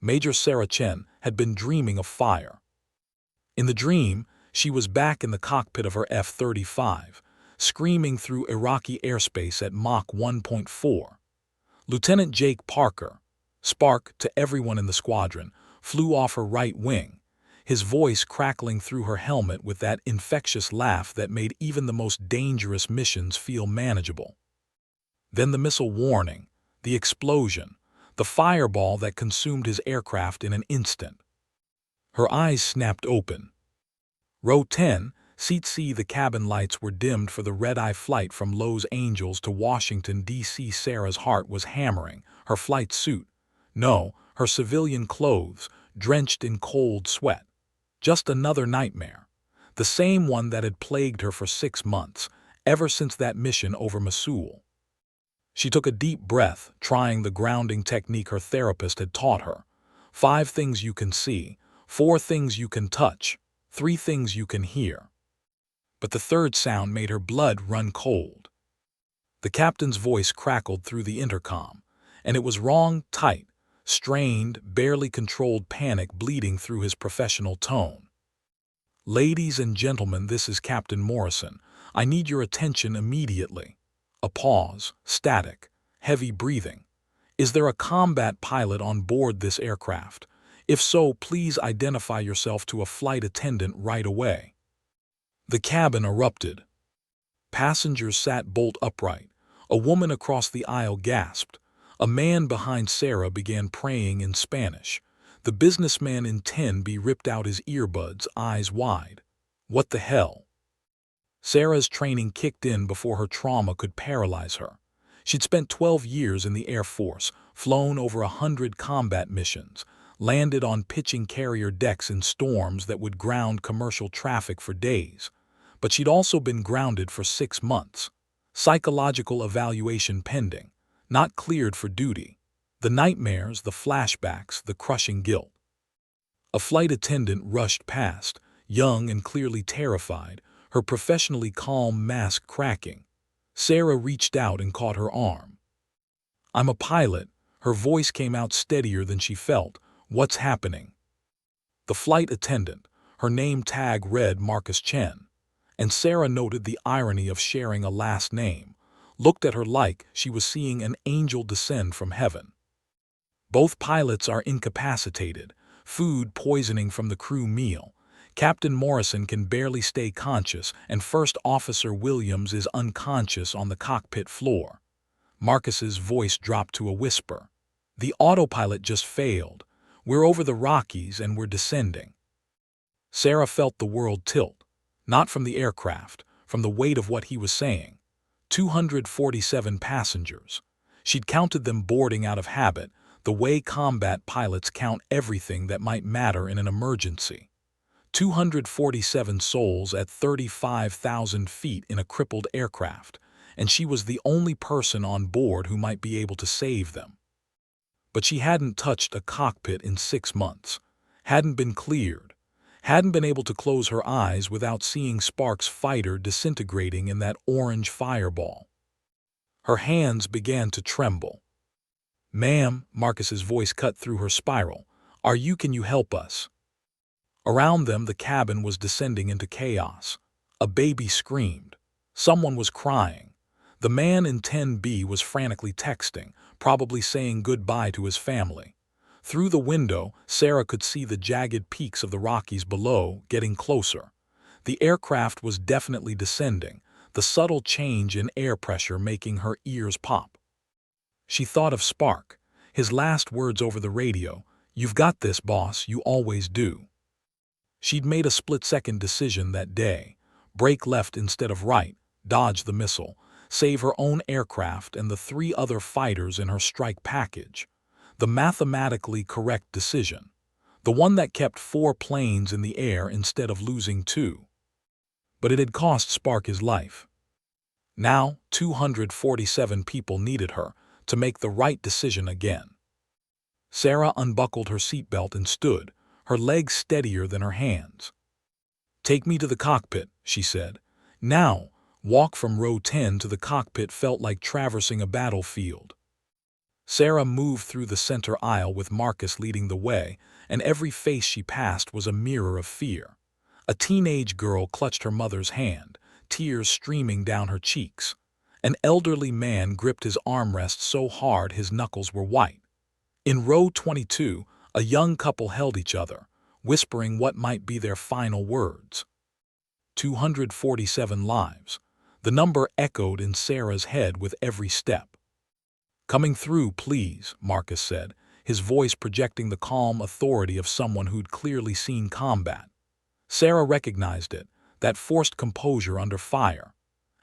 Major Sarah Chen had been dreaming of fire. In the dream, she was back in the cockpit of her F-35, screaming through Iraqi airspace at Mach 1.4. Lieutenant Jake Parker, Spark to everyone in the squadron, flew off her right wing, his voice crackling through her helmet with that infectious laugh that made even the most dangerous missions feel manageable. Then the missile warning, the explosion, the fireball that consumed his aircraft in an instant. Her eyes snapped open. Row 10, Seat C. The cabin lights were dimmed for the red-eye flight from Los Angeles to Washington, D.C. Sarah's heart was hammering, her flight suit. No, her civilian clothes, drenched in cold sweat. Just another nightmare. The same one that had plagued her for 6 months, ever since that mission over Mosul. She took a deep breath, trying the grounding technique her therapist had taught her. 5 things you can see, 4 things you can touch, 3 things you can hear. But the third sound made her blood run cold. The captain's voice crackled through the intercom, and it was wrong, tight, strained, barely controlled panic bleeding through his professional tone. "Ladies and gentlemen, this is Captain Morrison. I need your attention immediately." A pause, static, heavy breathing. "Is there a combat pilot on board this aircraft? If so, please identify yourself to a flight attendant right away." The cabin erupted. Passengers sat bolt upright. A woman across the aisle gasped. A man behind Sarah began praying in Spanish. The businessman in 10B ripped out his earbuds, eyes wide. What the hell? Sarah's training kicked in before her trauma could paralyze her. She'd spent 12 years in the Air Force, flown over 100 combat missions, landed on pitching carrier decks in storms that would ground commercial traffic for days. But she'd also been grounded for 6 months. Psychological evaluation pending, not cleared for duty. The nightmares, the flashbacks, the crushing guilt. A flight attendant rushed past, young and clearly terrified, her professionally calm mask cracking. Sarah reached out and caught her arm. "I'm a pilot." Her voice came out steadier than she felt. "What's happening?" The flight attendant, her name tag read Marcus Chen, and Sarah noted the irony of sharing a last name, looked at her like she was seeing an angel descend from heaven. "Both pilots are incapacitated, food poisoning from the crew meal. Captain Morrison can barely stay conscious, and First Officer Williams is unconscious on the cockpit floor." Marcus's voice dropped to a whisper. "The autopilot just failed. We're over the Rockies and we're descending." Sarah felt the world tilt, not from the aircraft, from the weight of what he was saying. 247 passengers. She'd counted them boarding out of habit, the way combat pilots count everything that might matter in an emergency. 247 souls at 35,000 feet in a crippled aircraft, and she was the only person on board who might be able to save them. But she hadn't touched a cockpit in 6 months, hadn't been cleared, hadn't been able to close her eyes without seeing Spark's fighter disintegrating in that orange fireball. Her hands began to tremble. "Ma'am," Marcus's voice cut through her spiral, Can you help us?" Around them, the cabin was descending into chaos. A baby screamed. Someone was crying. The man in 10B was frantically texting, probably saying goodbye to his family. Through the window, Sarah could see the jagged peaks of the Rockies below, getting closer. The aircraft was definitely descending, the subtle change in air pressure making her ears pop. She thought of Spark, his last words over the radio, "You've got this, boss, you always do." She'd made a split-second decision that day. Brake left instead of right, dodge the missile, save her own aircraft and the 3 other fighters in her strike package. The mathematically correct decision. The one that kept 4 planes in the air instead of losing 2. But it had cost Spark his life. Now, 247 people needed her to make the right decision again. Sarah unbuckled her seatbelt and stood, her legs steadier than her hands. "Take me to the cockpit," she said. Now, walk from row 10 to the cockpit felt like traversing a battlefield. Sarah moved through the center aisle with Marcus leading the way, and every face she passed was a mirror of fear. A teenage girl clutched her mother's hand, tears streaming down her cheeks. An elderly man gripped his armrest so hard his knuckles were white. In row 22, a young couple held each other, whispering what might be their final words. 247 lives. The number echoed in Sarah's head with every step. "Coming through, please," Marcus said, his voice projecting the calm authority of someone who'd clearly seen combat. Sarah recognized it, that forced composure under fire.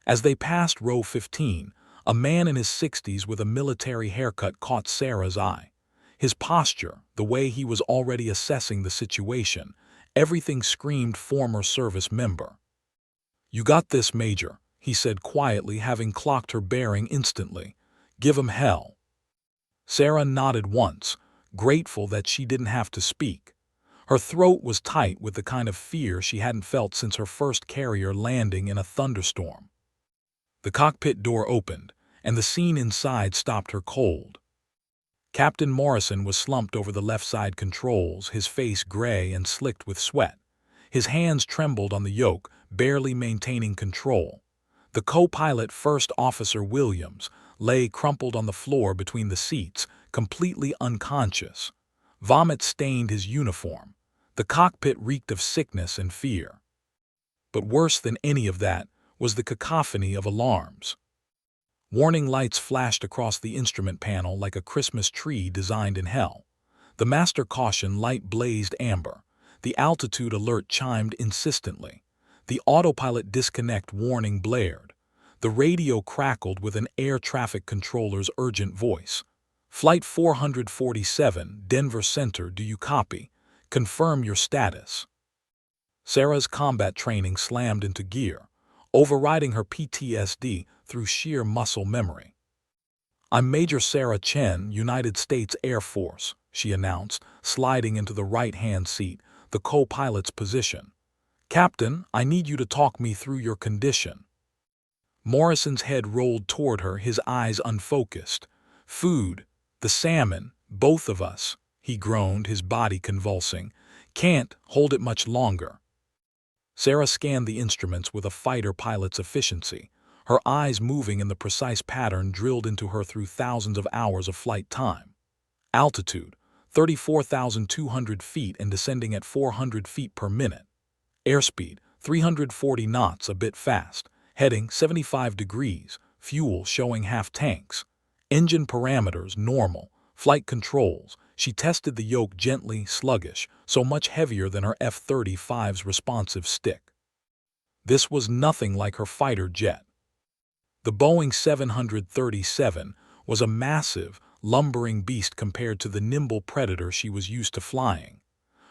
As they passed row 15, a man in his 60s with a military haircut caught Sarah's eye. His posture, the way he was already assessing the situation, everything screamed former service member. "You got this, Major," he said quietly, having clocked her bearing instantly. "Give 'em hell." Sarah nodded once, grateful that she didn't have to speak. Her throat was tight with the kind of fear she hadn't felt since her first carrier landing in a thunderstorm. The cockpit door opened, and the scene inside stopped her cold. Captain Morrison was slumped over the left side controls, his face gray and slicked with sweat. His hands trembled on the yoke, barely maintaining control. The co-pilot, First Officer Williams, lay crumpled on the floor between the seats, completely unconscious. Vomit stained his uniform. The cockpit reeked of sickness and fear. But worse than any of that was the cacophony of alarms. Warning lights flashed across the instrument panel like a Christmas tree designed in hell. The master caution light blazed amber. The altitude alert chimed insistently. The autopilot disconnect warning blared. The radio crackled with an air traffic controller's urgent voice. "Flight 447, Denver Center, do you copy? Confirm your status." Sarah's combat training slammed into gear, overriding her PTSD through sheer muscle memory. "I'm Major Sarah Chen, United States Air Force," she announced, sliding into the right-hand seat, the co-pilot's position. "Captain, I need you to talk me through your condition." Morrison's head rolled toward her, his eyes unfocused. "Food, the salmon, both of us," he groaned, his body convulsing. "Can't hold it much longer." Sarah scanned the instruments with a fighter pilot's efficiency, her eyes moving in the precise pattern drilled into her through thousands of hours of flight time. Altitude, 34,200 feet and descending at 400 feet per minute. Airspeed, 340 knots, a bit fast. Heading, 75 degrees. Fuel showing half tanks. Engine parameters, normal. Flight controls. She tested the yoke gently, sluggish, so much heavier than her F-35's responsive stick. This was nothing like her fighter jet. The Boeing 737 was a massive, lumbering beast compared to the nimble Predator she was used to flying.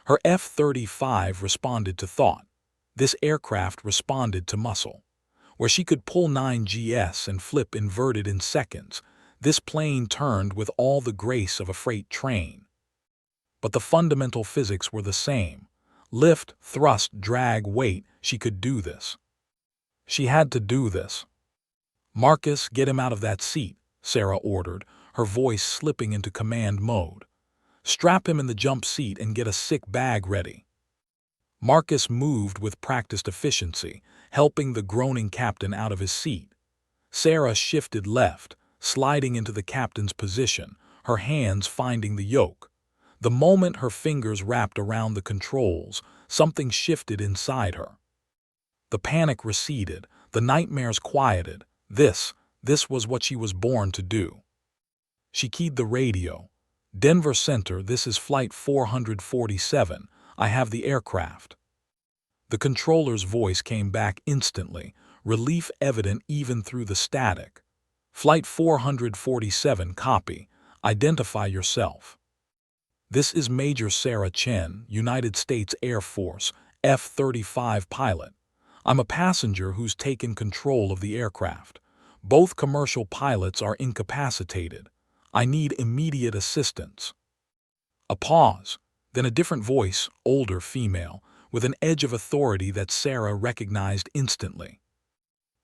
Her F-35 responded to thought. This aircraft responded to muscle. Where she could pull 9GS and flip inverted in seconds, this plane turned with all the grace of a freight train. But the fundamental physics were the same. Lift, thrust, drag, weight, she could do this. She had to do this. "Marcus, get him out of that seat," Sarah ordered, her voice slipping into command mode. "Strap him in the jump seat and get a sick bag ready." Marcus moved with practiced efficiency, helping the groaning captain out of his seat. Sarah shifted left, sliding into the captain's position, her hands finding the yoke. The moment her fingers wrapped around the controls, something shifted inside her. The panic receded, the nightmares quieted. This was what she was born to do. She keyed the radio. "Denver Center, this is Flight 447. I have the aircraft." The controller's voice came back instantly, relief evident even through the static. "Flight 447, copy. Identify yourself." "This is Major Sarah Chen, United States Air Force, F-35 pilot. I'm a passenger who's taken control of the aircraft. Both commercial pilots are incapacitated. I need immediate assistance." A pause, then a different voice, older female, with an edge of authority that Sarah recognized instantly.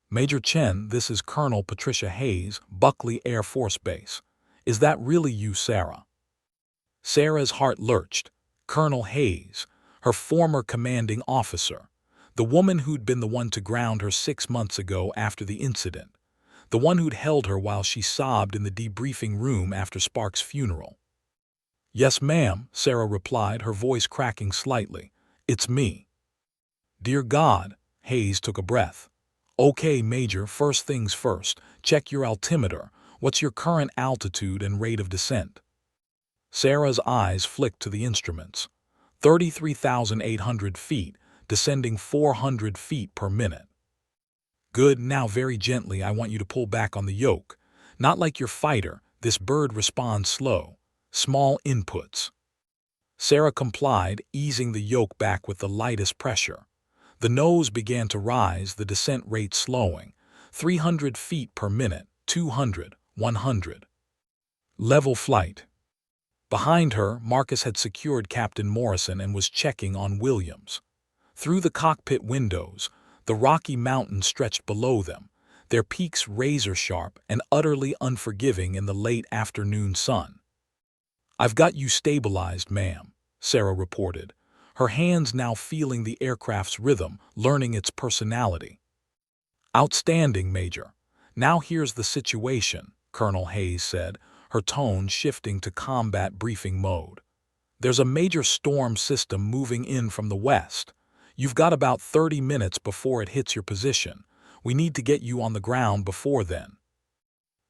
"Major Chen, this is Colonel Patricia Hayes, Buckley Air Force Base. Is that really you, Sarah? Sarah's heart lurched. Colonel Hayes, her former commanding officer, the woman who'd been the one to ground her 6 months ago after the incident, the one who'd held her while she sobbed in the debriefing room after Sparks' funeral. "Yes, ma'am," Sarah replied, her voice cracking slightly. "It's me." "Dear God," Hayes took a breath. "Okay, Major, first things first, check your altimeter. What's your current altitude and rate of descent?" Sarah's eyes flicked to the instruments. 33,800 feet, descending 400 feet per minute. "Good, now very gently I want you to pull back on the yoke. Not like your fighter, this bird responds slow. Small inputs." Sarah complied, easing the yoke back with the lightest pressure. The nose began to rise, the descent rate slowing. 300 feet per minute, 200, 100. Level flight. Behind her, Marcus had secured Captain Morrison and was checking on Williams. Through the cockpit windows, the Rocky Mountains stretched below them, their peaks razor-sharp and utterly unforgiving in the late afternoon sun. "I've got you stabilized, ma'am," Sarah reported, her hands now feeling the aircraft's rhythm, learning its personality. "Outstanding, Major. Now here's the situation," Colonel Hayes said, her tone shifting to combat briefing mode. "There's a major storm system moving in from the west. You've got about 30 minutes before it hits your position. We need to get you on the ground before then."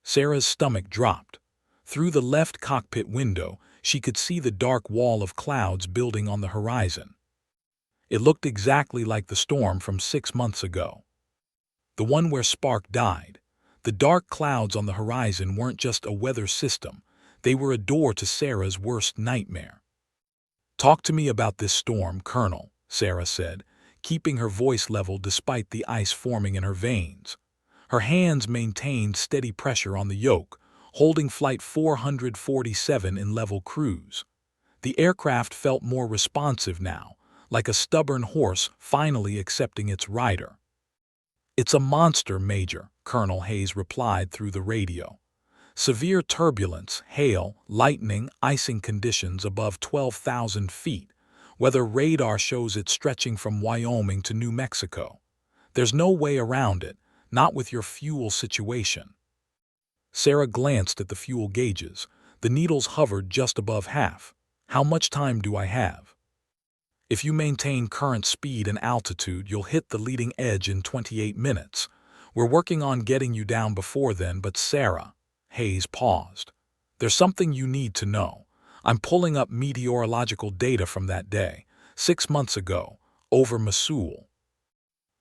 Sarah's stomach dropped. Through the left cockpit window, she could see the dark wall of clouds building on the horizon. It looked exactly like the storm from 6 months ago. The one where Spark died. The dark clouds on the horizon weren't just a weather system, they were a door to Sarah's worst nightmare. "Talk to me about this storm, Colonel," Sarah said, keeping her voice level despite the ice forming in her veins. Her hands maintained steady pressure on the yoke, holding Flight 447 in level cruise. The aircraft felt more responsive now, like a stubborn horse finally accepting its rider. "It's a monster, Major," Colonel Hayes replied through the radio. "Severe turbulence, hail, lightning, icing conditions above 12,000 feet. Weather radar shows it stretching from Wyoming to New Mexico. There's no way around it, not with your fuel situation." Sarah glanced at the fuel gauges. The needles hovered just above half. "How much time do I have?" "If you maintain current speed and altitude, you'll hit the leading edge in 28 minutes. We're working on getting you down before then, but Sarah," Hayes paused, "there's something you need to know. I'm pulling up meteorological data from that day, 6 months ago, over Mosul."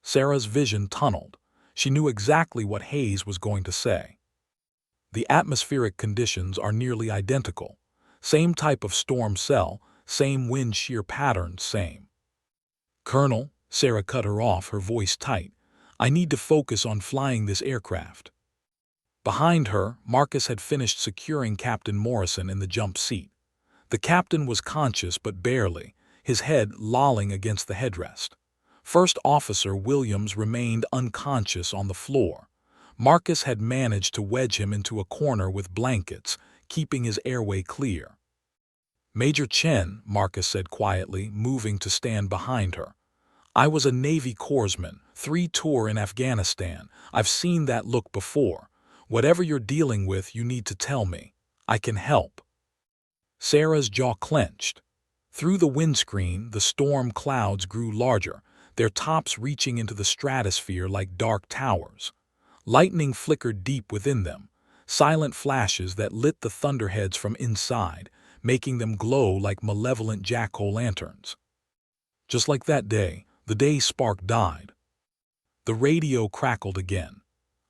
Sarah's vision tunneled. She knew exactly what Hayes was going to say. "The atmospheric conditions are nearly identical. Same type of storm cell, same wind shear patterns, same." "Colonel," Sarah cut her off, her voice tight, "I need to focus on flying this aircraft." Behind her, Marcus had finished securing Captain Morrison in the jump seat. The captain was conscious but barely, his head lolling against the headrest. First Officer Williams remained unconscious on the floor. Marcus had managed to wedge him into a corner with blankets, keeping his airway clear. "Major Chen," Marcus said quietly, moving to stand behind her. "I was a Navy corpsman, 3 tour in Afghanistan. I've seen that look before. Whatever you're dealing with, you need to tell me. I can help." Sarah's jaw clenched. Through the windscreen, the storm clouds grew larger, their tops reaching into the stratosphere like dark towers. Lightning flickered deep within them, silent flashes that lit the thunderheads from inside, making them glow like malevolent jack-o'-lanterns. Just like that day, the day Spark died. The radio crackled again.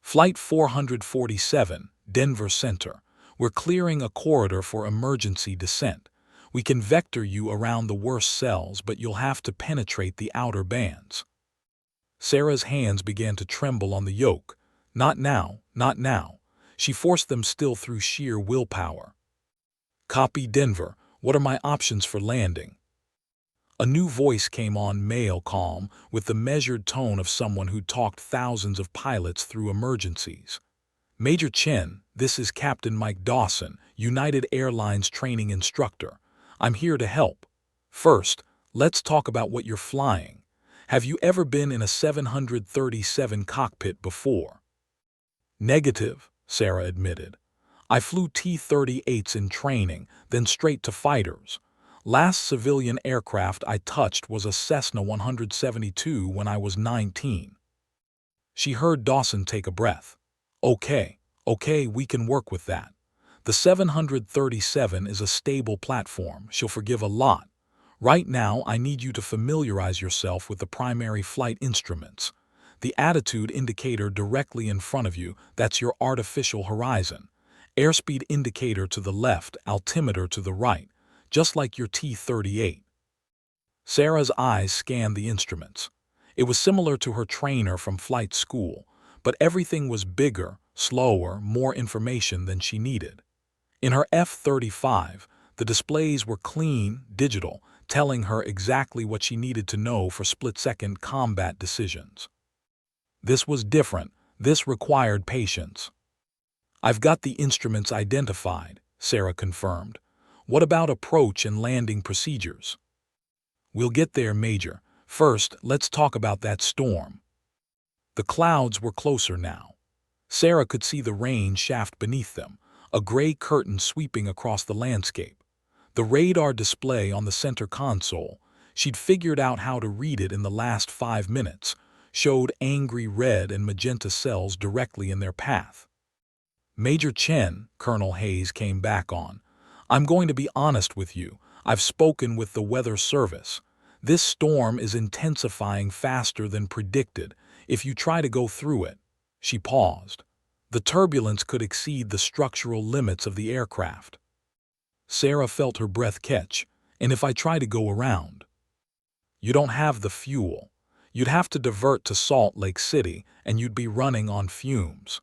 "Flight 447, Denver Center. We're clearing a corridor for emergency descent. We can vector you around the worst cells, but you'll have to penetrate the outer bands." Sarah's hands began to tremble on the yoke. "Not now, not now." She forced them still through sheer willpower. "Copy, Denver. What are my options for landing?" A new voice came on, male, calm, with the measured tone of someone who'd talked thousands of pilots through emergencies. Major Chen, this is Captain Mike Dawson, United Airlines training instructor. I'm here to help. First, let's talk about what you're flying. Have you ever been in a 737 cockpit before? Negative, Sarah admitted. I flew T-38s in training, then straight to fighters. Last civilian aircraft I touched was a Cessna 172 when I was 19. She heard Dawson take a breath. Okay, we can work with that. The 737 is a stable platform. She'll forgive a lot. Right now, I need you to familiarize yourself with the primary flight instruments. The attitude indicator directly in front of you, that's your artificial horizon. Airspeed indicator to the left, altimeter to the right, just like your T-38. Sarah's eyes scanned the instruments. It was similar to her trainer from flight school, but everything was bigger, slower, more information than she needed. In her F-35, the displays were clean, digital, telling her exactly what she needed to know for split-second combat decisions. This was different. This required patience. I've got the instruments identified, Sarah confirmed. What about approach and landing procedures? We'll get there, Major. First, let's talk about that storm. The clouds were closer now. Sarah could see the rain shaft beneath them, a gray curtain sweeping across the landscape. The radar display on the center console, she'd figured out how to read it in the last 5 minutes, showed angry red and magenta cells directly in their path. Major Chen, Colonel Hayes came back on. I'm going to be honest with you. I've spoken with the weather service. This storm is intensifying faster than predicted. If you try to go through it, she paused. The turbulence could exceed the structural limits of the aircraft. Sarah felt her breath catch. And if I try to go around? You don't have the fuel. You'd have to divert to Salt Lake City, and you'd be running on fumes.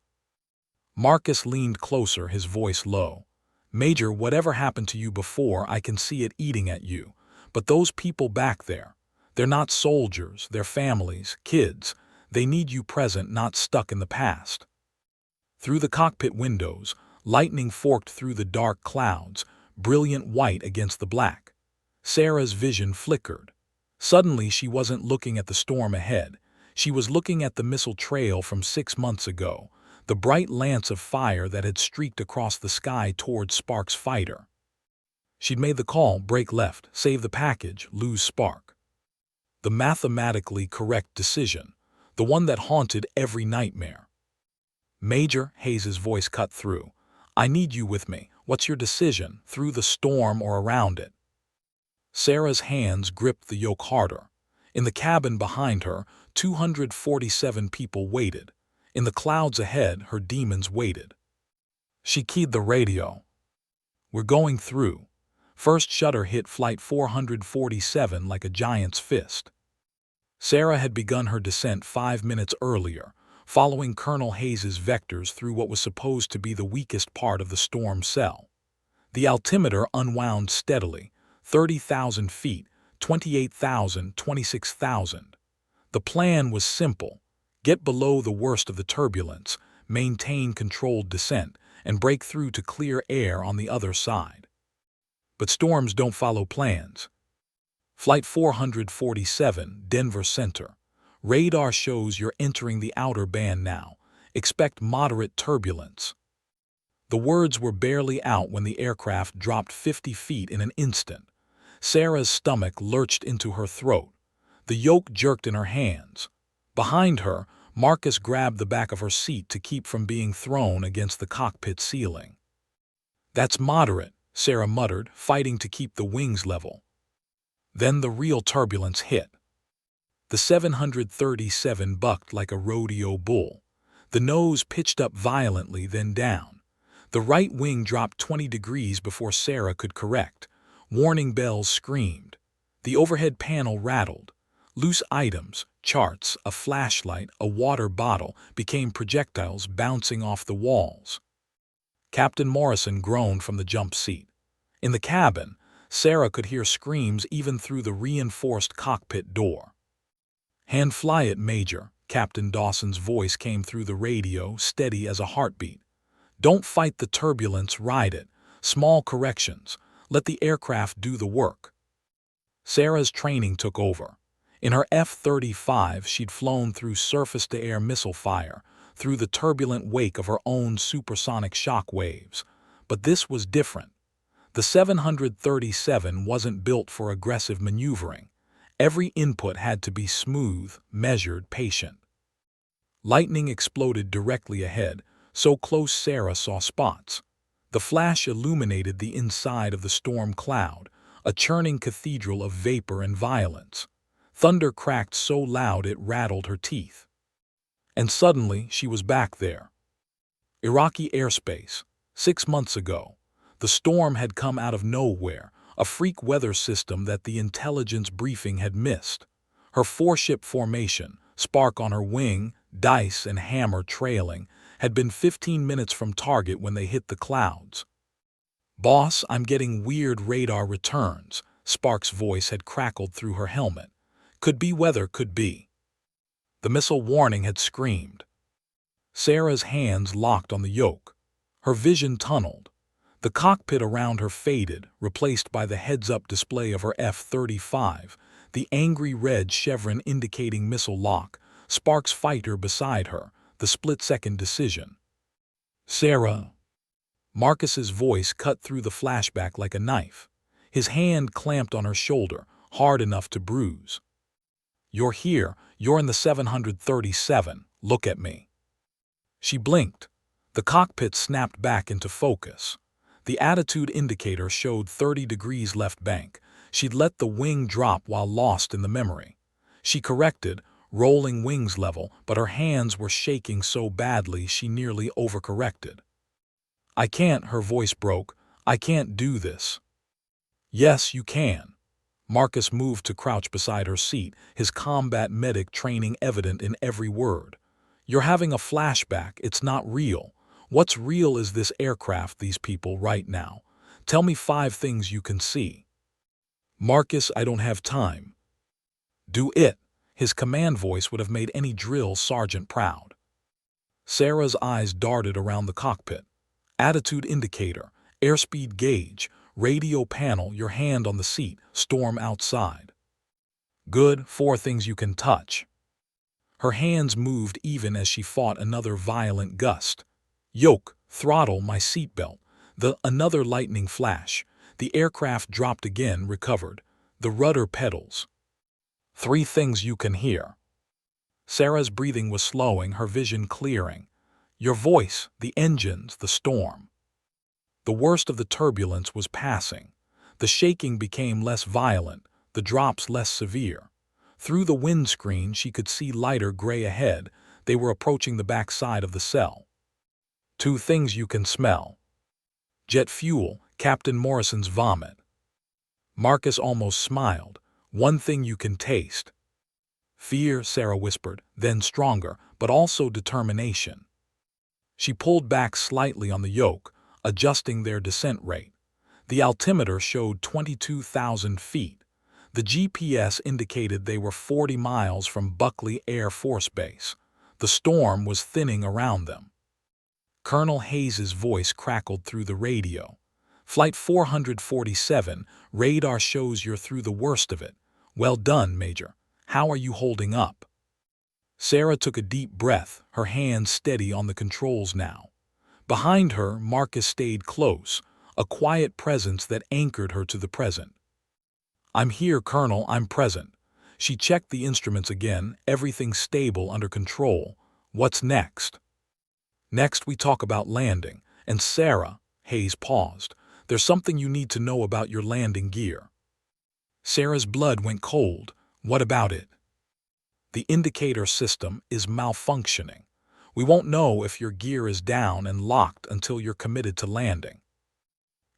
Marcus leaned closer, his voice low. Major, whatever happened to you before, I can see it eating at you. But those people back there, they're not soldiers, they're families, kids. They need you present, not stuck in the past. Through the cockpit windows, lightning forked through the dark clouds, brilliant white against the black. Sarah's vision flickered. Suddenly, she wasn't looking at the storm ahead. She was looking at the missile trail from 6 months ago, the bright lance of fire that had streaked across the sky toward Spark's fighter. She'd made the call, break left, save the package, lose Spark. The mathematically correct decision, the one that haunted every nightmare. Major, Hayes's voice cut through. I need you with me. What's your decision, through the storm or around it? Sarah's hands gripped the yoke harder. In the cabin behind her, 247 people waited. In the clouds ahead, her demons waited. She keyed the radio. We're going through. First shutter hit flight 447 like a giant's fist. Sarah had begun her descent 5 minutes earlier, following Colonel Hayes's vectors through what was supposed to be the weakest part of the storm cell. The altimeter unwound steadily, 30,000 feet, 28,000, 26,000. The plan was simple. Get below the worst of the turbulence, maintain controlled descent, and break through to clear air on the other side. But storms don't follow plans. Flight 447, Denver Center. Radar shows you're entering the outer band now. Expect moderate turbulence. The words were barely out when the aircraft dropped 50 feet in an instant. Sarah's stomach lurched into her throat. The yoke jerked in her hands. Behind her, Marcus grabbed the back of her seat to keep from being thrown against the cockpit ceiling. That's moderate, Sarah muttered, fighting to keep the wings level. Then the real turbulence hit. The 737 bucked like a rodeo bull. The nose pitched up violently, then down. The right wing dropped 20 degrees before Sarah could correct. Warning bells screamed. The overhead panel rattled. Loose items, charts, a flashlight, a water bottle became projectiles bouncing off the walls. Captain Morrison groaned from the jump seat. In the cabin, Sarah could hear screams even through the reinforced cockpit door. Hand fly it, Major, Captain Dawson's voice came through the radio, steady as a heartbeat. Don't fight the turbulence, ride it. Small corrections. Let the aircraft do the work. Sarah's training took over. In her F-35, she'd flown through surface-to-air missile fire, through the turbulent wake of her own supersonic shock waves. But this was different. The 737 wasn't built for aggressive maneuvering. Every input had to be smooth, measured, patient. Lightning exploded directly ahead, so close Sarah saw spots. The flash illuminated the inside of the storm cloud, a churning cathedral of vapor and violence. Thunder cracked so loud it rattled her teeth. And suddenly she was back there. Iraqi airspace. 6 months ago. The storm had come out of nowhere, a freak weather system that the intelligence briefing had missed. Her four-ship formation, Spark on her wing, Dice and Hammer trailing, had been 15 minutes from target when they hit the clouds. "Boss, I'm getting weird radar returns," Spark's voice had crackled through her helmet. "Could be weather, could be." The missile warning had screamed. Sarah's hands locked on the yoke. Her vision tunneled. The cockpit around her faded, replaced by the heads-up display of her F-35, the angry red chevron indicating missile lock, Spark's fighter beside her, the split-second decision. "Sarah." Marcus's voice cut through the flashback like a knife. His hand clamped on her shoulder, hard enough to bruise. "You're here. You're in the 737. Look at me." She blinked. The cockpit snapped back into focus. The attitude indicator showed 30 degrees left bank. She'd let the wing drop while lost in the memory. She corrected, rolling wings level, but her hands were shaking so badly she nearly overcorrected. "I can't," her voice broke. "I can't do this." "Yes, you can." Marcus moved to crouch beside her seat, his combat medic training evident in every word. "You're having a flashback. It's not real. What's real is this aircraft, these people, right now. Tell me 5 things you can see." "Marcus, I don't have time." "Do it." His command voice would have made any drill sergeant proud. Sarah's eyes darted around the cockpit. Attitude indicator, airspeed gauge, radio panel, your hand on the seat, storm outside. "Good, 4 things you can touch." Her hands moved even as she fought another violent gust. "Yoke, throttle, my seatbelt." Another lightning flash. The aircraft dropped again, recovered. "The rudder pedals." 3 things you can hear. Sarah's breathing was slowing, her vision clearing. "Your voice, the engines, the storm." The worst of the turbulence was passing. The shaking became less violent, the drops less severe. Through the windscreen she could see lighter gray ahead. They were approaching the backside of the cell. 2 things you can smell. Jet fuel, Captain Morrison's vomit. Marcus almost smiled. 1 thing you can taste. Fear, Sarah whispered, then stronger, but also determination. She pulled back slightly on the yoke, adjusting their descent rate. The altimeter showed 22,000 feet. The GPS indicated they were 40 miles from Buckley Air Force Base. The storm was thinning around them. Colonel Hayes's voice crackled through the radio. "Flight 447, radar shows you're through the worst of it. Well done, Major. How are you holding up?" Sarah took a deep breath, her hands steady on the controls now. Behind her, Marcus stayed close, a quiet presence that anchored her to the present. "I'm here, Colonel, I'm present." She checked the instruments again, everything stable, under control. "What's next?" "Next we talk about landing. And Sarah," Hayes paused, "there's something you need to know about your landing gear." Sarah's blood went cold. "What about it?" "The indicator system is malfunctioning. We won't know if your gear is down and locked until you're committed to landing."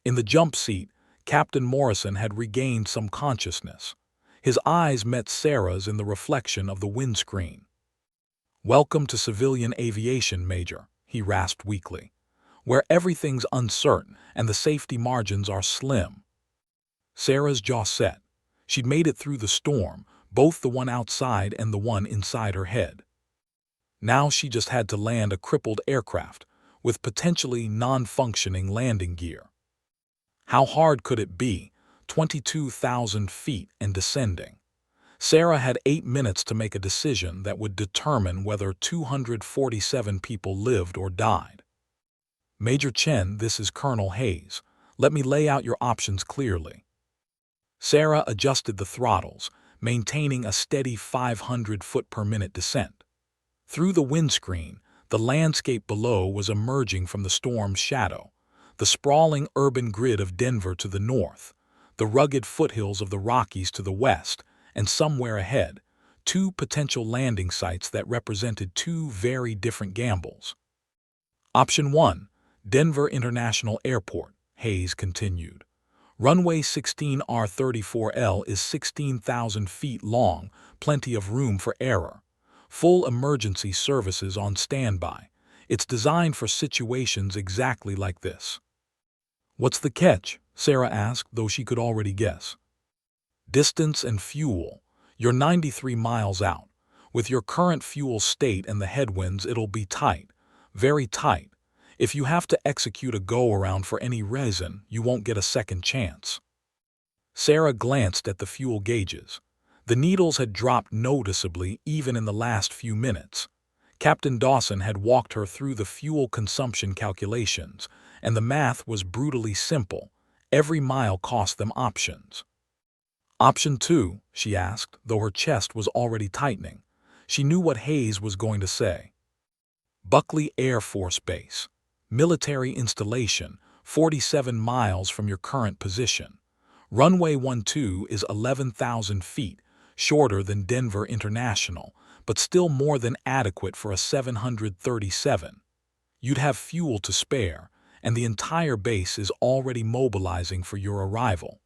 In the jump seat, Captain Morrison had regained some consciousness. His eyes met Sarah's in the reflection of the windscreen. "Welcome to civilian aviation, Major," he rasped weakly, "where everything's uncertain and the safety margins are slim." Sarah's jaw set. She'd made it through the storm, both the one outside and the one inside her head. Now she just had to land a crippled aircraft. with potentially non-functioning landing gear. How hard could it be? 22,000 feet and descending. Sarah had 8 minutes to make a decision that would determine whether 247 people lived or died. Major Chen, this is Colonel Hayes. Let me lay out your options clearly. Sarah adjusted the throttles, maintaining a steady 500 foot per minute descent. Through the windscreen, the landscape below was emerging from the storm's shadow. The sprawling urban grid of Denver to the north, the rugged foothills of the Rockies to the west, and somewhere ahead, 2 potential landing sites that represented 2 very different gambles. Option 1, Denver International Airport, Hayes continued. Runway 16R34L is 16,000 feet long, plenty of room for error. Full emergency services on standby. It's designed for situations exactly like this. What's the catch? Sarah asked, though she could already guess. Distance and fuel. You're 93 miles out. With your current fuel state and the headwinds, it'll be tight. Very tight. If you have to execute a go-around for any reason, you won't get a second chance. Sarah glanced at the fuel gauges. The needles had dropped noticeably even in the last few minutes. Captain Dawson had walked her through the fuel consumption calculations, and the math was brutally simple. Every mile cost them options. Option 2, she asked, though her chest was already tightening. She knew what Hayes was going to say. Buckley Air Force Base. Military installation, 47 miles from your current position. Runway 12 is 11,000 feet, shorter than Denver International, but still more than adequate for a 737. You'd have fuel to spare, and the entire base is already mobilizing for your arrival.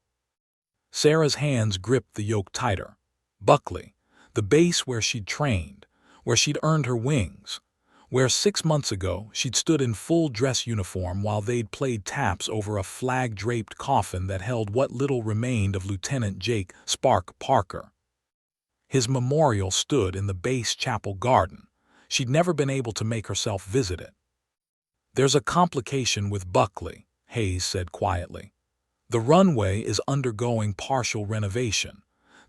Sarah's hands gripped the yoke tighter. Buckley, the base where she'd trained, where she'd earned her wings, where 6 months ago she'd stood in full dress uniform while they'd played taps over a flag-draped coffin that held what little remained of Lieutenant Jake "Spark" Parker. His memorial stood in the base chapel garden. She'd never been able to make herself visit it. There's a complication with Buckley, Hayes said quietly. The runway is undergoing partial renovation.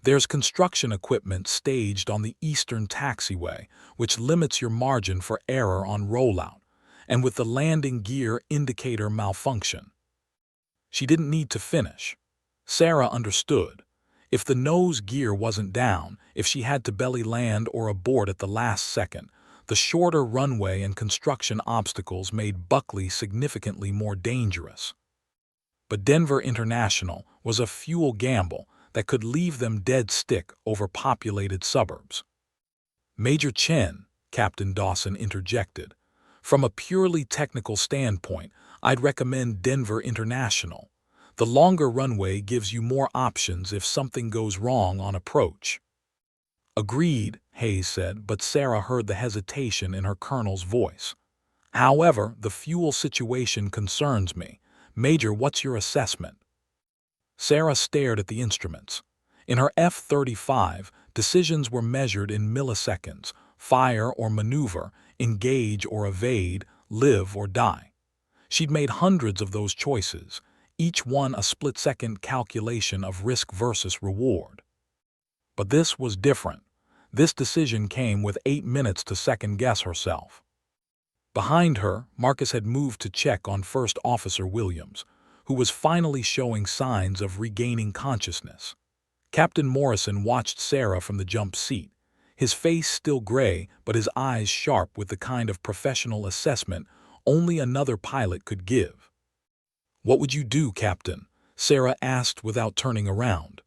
There's construction equipment staged on the eastern taxiway, which limits your margin for error on rollout, and with the landing gear indicator malfunction. She didn't need to finish. Sarah understood. If the nose gear wasn't down, if she had to belly land or abort at the last second, the shorter runway and construction obstacles made Buckley significantly more dangerous. But Denver International was a fuel gamble that could leave them dead stick over populated suburbs. Major Chen, Captain Dawson interjected. From a purely technical standpoint, I'd recommend Denver International. The longer runway gives you more options if something goes wrong on approach. Agreed, Hayes said, but Sarah heard the hesitation in her colonel's voice. However, the fuel situation concerns me. Major, what's your assessment? Sarah stared at the instruments. In her F-35, decisions were measured in milliseconds: fire or maneuver, engage or evade, live or die. She'd made hundreds of those choices, each one a split-second calculation of risk versus reward. But this was different. This decision came with 8 minutes to second-guess herself. Behind her, Marcus had moved to check on First Officer Williams, who was finally showing signs of regaining consciousness. Captain Morrison watched Sarah from the jump seat, his face still gray but his eyes sharp with the kind of professional assessment only another pilot could give. "What would you do, Captain?" Sarah asked without turning around.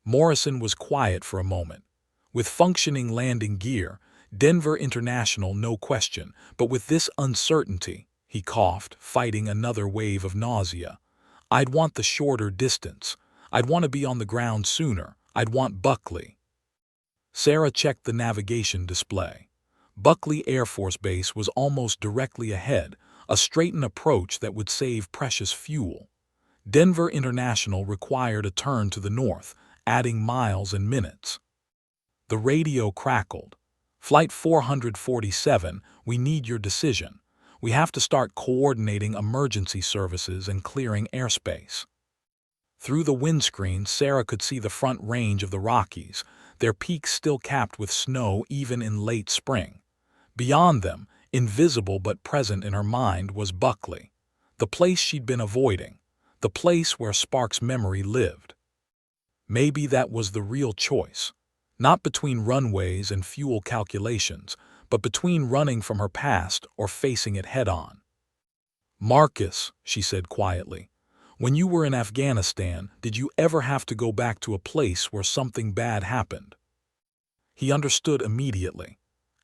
Morrison was quiet for a moment. With functioning landing gear, Denver International, no question, but with this uncertainty, he coughed, fighting another wave of nausea. I'd want the shorter distance. I'd want to be on the ground sooner. I'd want Buckley. Sarah checked the navigation display. Buckley Air Force Base was almost directly ahead, a straightened approach that would save precious fuel. Denver International required a turn to the north, adding miles and minutes. The radio crackled. Flight 447, we need your decision. We have to start coordinating emergency services and clearing airspace." Through the windscreen, Sarah could see the front range of the Rockies, their peaks still capped with snow even in late spring. Beyond them, invisible but present in her mind, was Buckley, the place she'd been avoiding, the place where Sparks' memory lived. Maybe that was the real choice, not between runways and fuel calculations, but between running from her past or facing it head-on. "Marcus," she said quietly, "when you were in Afghanistan, did you ever have to go back to a place where something bad happened?" He understood immediately.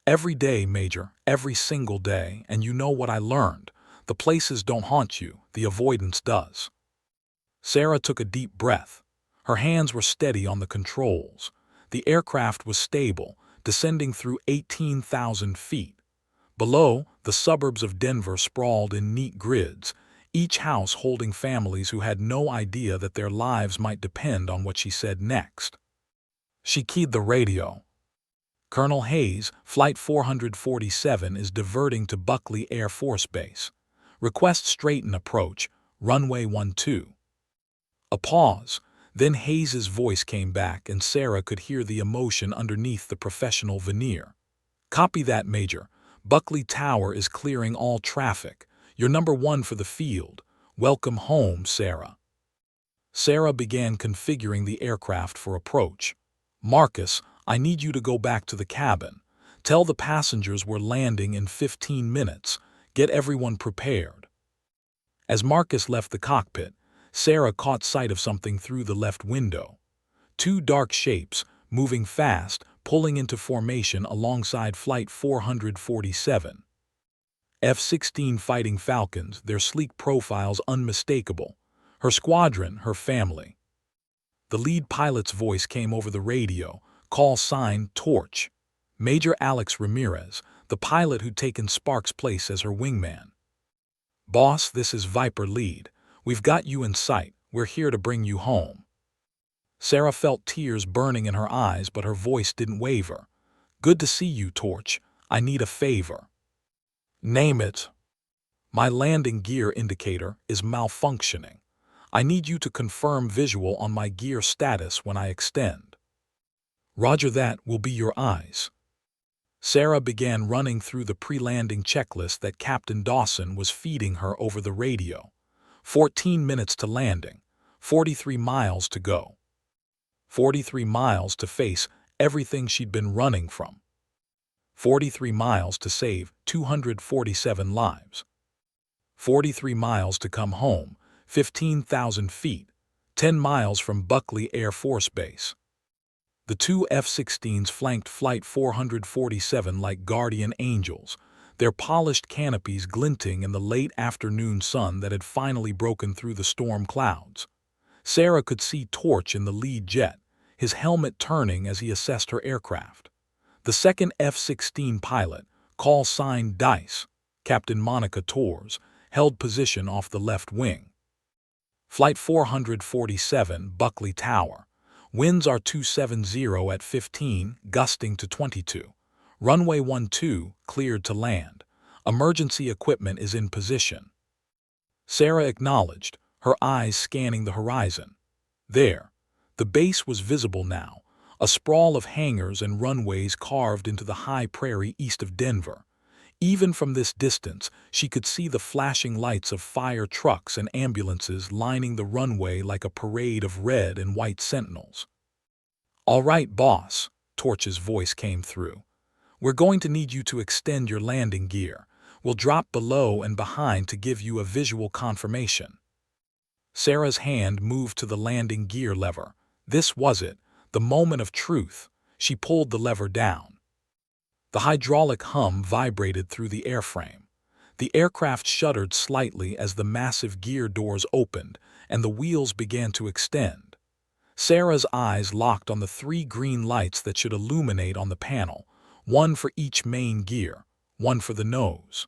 "Every day, Major, every single day, and you know what I learned. The places don't haunt you, the avoidance does." Sarah took a deep breath. Her hands were steady on the controls. The aircraft was stable, descending through 18,000 feet. Below, the suburbs of Denver sprawled in neat grids, each house holding families who had no idea that their lives might depend on what she said next. She keyed the radio. "Colonel Hayes, Flight 447 is diverting to Buckley Air Force Base. Request straighten approach, runway 12. A pause. Then Hayes's voice came back and Sarah could hear the emotion underneath the professional veneer. "Copy that, Major. Buckley Tower is clearing all traffic. You're number 1 for the field. Welcome home, Sarah." Sarah began configuring the aircraft for approach. "Marcus, I need you to go back to the cabin. Tell the passengers we're landing in 15 minutes. Get everyone prepared." As Marcus left the cockpit, Sarah caught sight of something through the left window. 2 dark shapes, moving fast, pulling into formation alongside Flight 447. F-16 Fighting Falcons, their sleek profiles unmistakable. Her squadron, her family. The lead pilot's voice came over the radio, call sign Torch. Major Alex Ramirez, the pilot who'd taken Sparks' place as her wingman. "Boss, this is Viper Lead. We've got you in sight. We're here to bring you home." Sarah felt tears burning in her eyes, but her voice didn't waver. "Good to see you, Torch. I need a favor." "Name it." "My landing gear indicator is malfunctioning. I need you to confirm visual on my gear status when I extend." "Roger that, will be your eyes." Sarah began running through the pre-landing checklist that Captain Dawson was feeding her over the radio. 14 minutes to landing, 43 miles to go. 43 miles to face everything she'd been running from. 43 miles to save 247 lives. 43 miles to come home, 15,000 feet, 10 miles from Buckley Air Force Base. The 2 F-16s flanked Flight 447 like guardian angels, their polished canopies glinting in the late afternoon sun that had finally broken through the storm clouds. Sarah could see Torch in the lead jet, his helmet turning as he assessed her aircraft. The second F-16 pilot, call sign Dice, Captain Monica Torres, held position off the left wing. Flight 447, Buckley Tower. Winds are 270 at 15, gusting to 22. Runway 12, cleared to land. Emergency equipment is in position. Sarah acknowledged, her eyes scanning the horizon. There, the base was visible now, a sprawl of hangars and runways carved into the high prairie east of Denver. Even from this distance, she could see the flashing lights of fire trucks and ambulances lining the runway like a parade of red and white sentinels. "All right, boss," Torch's voice came through. "We're going to need you to extend your landing gear. We'll drop below and behind to give you a visual confirmation." Sarah's hand moved to the landing gear lever. This was it, the moment of truth. She pulled the lever down. The hydraulic hum vibrated through the airframe. The aircraft shuddered slightly as the massive gear doors opened and the wheels began to extend. Sarah's eyes locked on the 3 green lights that should illuminate on the panel, one for each main gear, one for the nose.